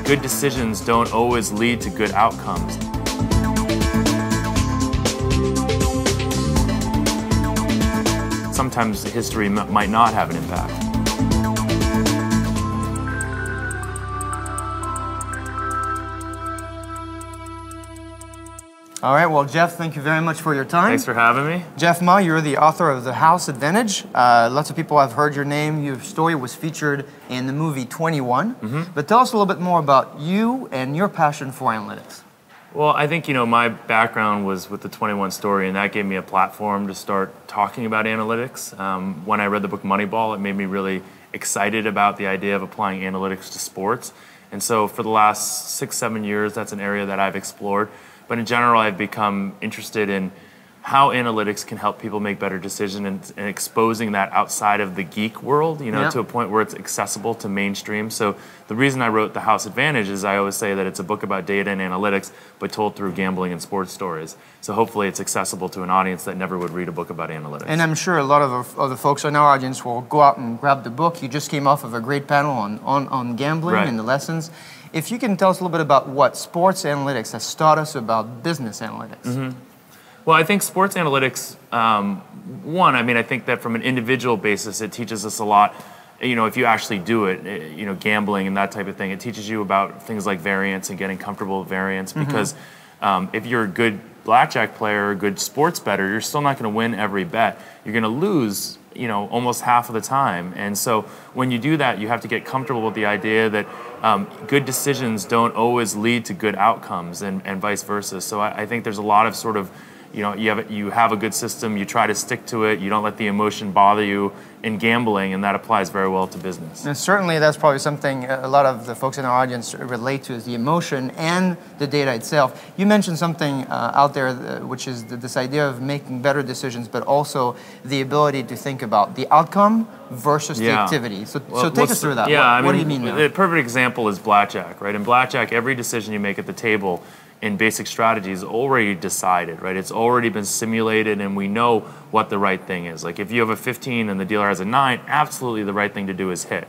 good decisions don't always lead to good outcomes. Sometimes history might not have an impact. All right, well, Jeff, thank you very much for your time. Thanks for having me. Jeff Ma, you're the author of The House Advantage. Lots of people have heard your name. Your story was featured in the movie 21. But tell us a little bit more about you and your passion for analytics. Well, I think, my background was with the 21 story, and that gave me a platform to start talking about analytics. When I read the book Moneyball, it made me really excited about the idea of applying analytics to sports. And so for the last 6-7 years, that's an area that I've explored. But in general, I've become interested in how analytics can help people make better decisions and exposing that outside of the geek world, to a point where it's accessible to mainstream. So the reason I wrote The House Advantage is I always say that it's a book about data and analytics, but told through gambling and sports stories. So hopefully it's accessible to an audience that never would read a book about analytics. And I'm sure a lot of the folks in our audience will go out and grab the book. You just came off of a great panel on gambling and the lessons. If you can tell us a little bit about what sports analytics has taught us about business analytics. Well, I think sports analytics, I think that from an individual basis, it teaches us a lot. If you actually do it, gambling and that type of thing, it teaches you about things like variance and getting comfortable with variance. Because if you're a good blackjack player or a good sports bettor, you're still not going to win every bet. You're going to lose, almost half of the time. And so when you do that, you have to get comfortable with the idea that good decisions don't always lead to good outcomes and vice versa. So I think there's a lot of sort of, you have a good system, you try to stick to it, you don't let the emotion bother you in gambling, and that applies very well to business. And certainly that's probably something a lot of the folks in our audience relate to, is the emotion and the data itself. You mentioned something out there, which is this idea of making better decisions, but also the ability to think about the outcome versus the activity. So take us through that. What do you mean there? The perfect example is blackjack, right? In blackjack, every decision you make at the table in basic strategy is already decided, right? It's already been simulated, and we know what the right thing is. Like if you have a 15 and the dealer has a 9, absolutely the right thing to do is hit.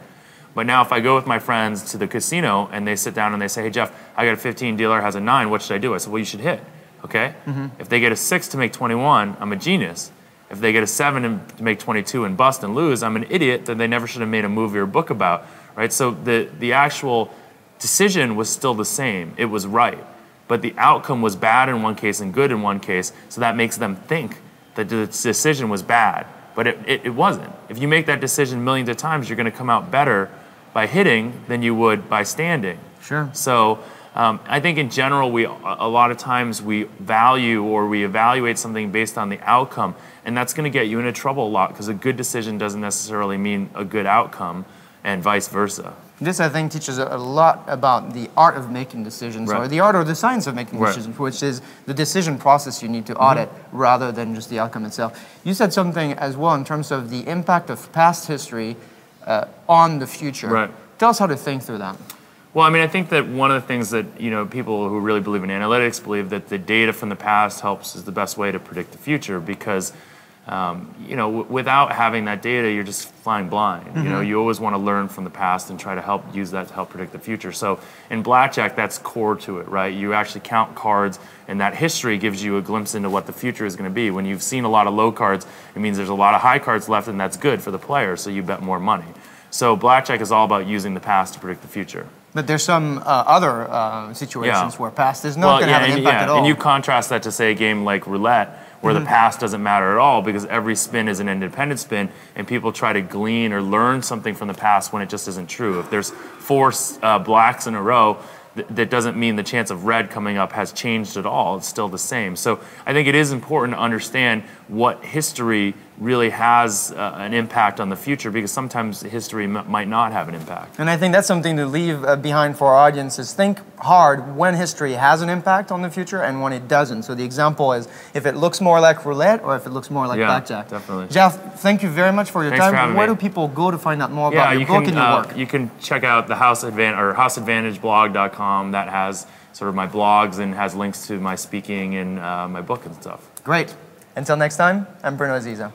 But now if I go with my friends to the casino and they sit down and they say, hey Jeff, I got a 15, dealer has a 9, what should I do? I said, well, you should hit, okay? If they get a 6 to make 21, I'm a genius. If they get a 7 to make 22 and bust and lose, I'm an idiot that they never should have made a movie or book about, right? So the actual decision was still the same. It was right. But the outcome was bad in one case and good in one case, so that makes them think that the decision was bad. But it wasn't. If you make that decision millions of times, you're going to come out better by hitting than you would by standing. Sure. So I think in general, a lot of times we value or we evaluate something based on the outcome, and that's going to get you into trouble a lot, because a good decision doesn't necessarily mean a good outcome, and vice versa. This, I think, teaches a lot about the art of making decisions, or the art or the science of making decisions, which is the decision process you need to audit rather than just the outcome itself. You said something as well in terms of the impact of past history on the future. Tell us how to think through that. Well, I think that one of the things that people who really believe in analytics believe that the data from the past is the best way to predict the future, because without having that data, you're just flying blind. You always want to learn from the past and try to use that to help predict the future. So in blackjack, that's core to it, right? You actually count cards, and that history gives you a glimpse into what the future is going to be. When you've seen a lot of low cards, it means there's a lot of high cards left, and that's good for the player, so you bet more money. So blackjack is all about using the past to predict the future. But there's some other situations where past is not going to have an impact at all. And you contrast that to, say, a game like roulette, where the past doesn't matter at all, because every spin is an independent spin, and people try to glean or learn something from the past when it just isn't true. If there's 4 blacks in a row, that doesn't mean the chance of red coming up has changed at all. It's still the same. So I think it is important to understand what history really has an impact on the future, because sometimes history might not have an impact. And I think that's something to leave behind for our audiences. Think hard when history has an impact on the future and when it doesn't. So the example is if it looks more like roulette or if it looks more like blackjack. Definitely. Jeff, thank you very much for your time. Where do people go to find out more about your book and your work? You can check out the houseadvantageblog.com. That has sort of my blogs and has links to my speaking and my book and stuff. Great. Until next time, I'm Bruno Aziza.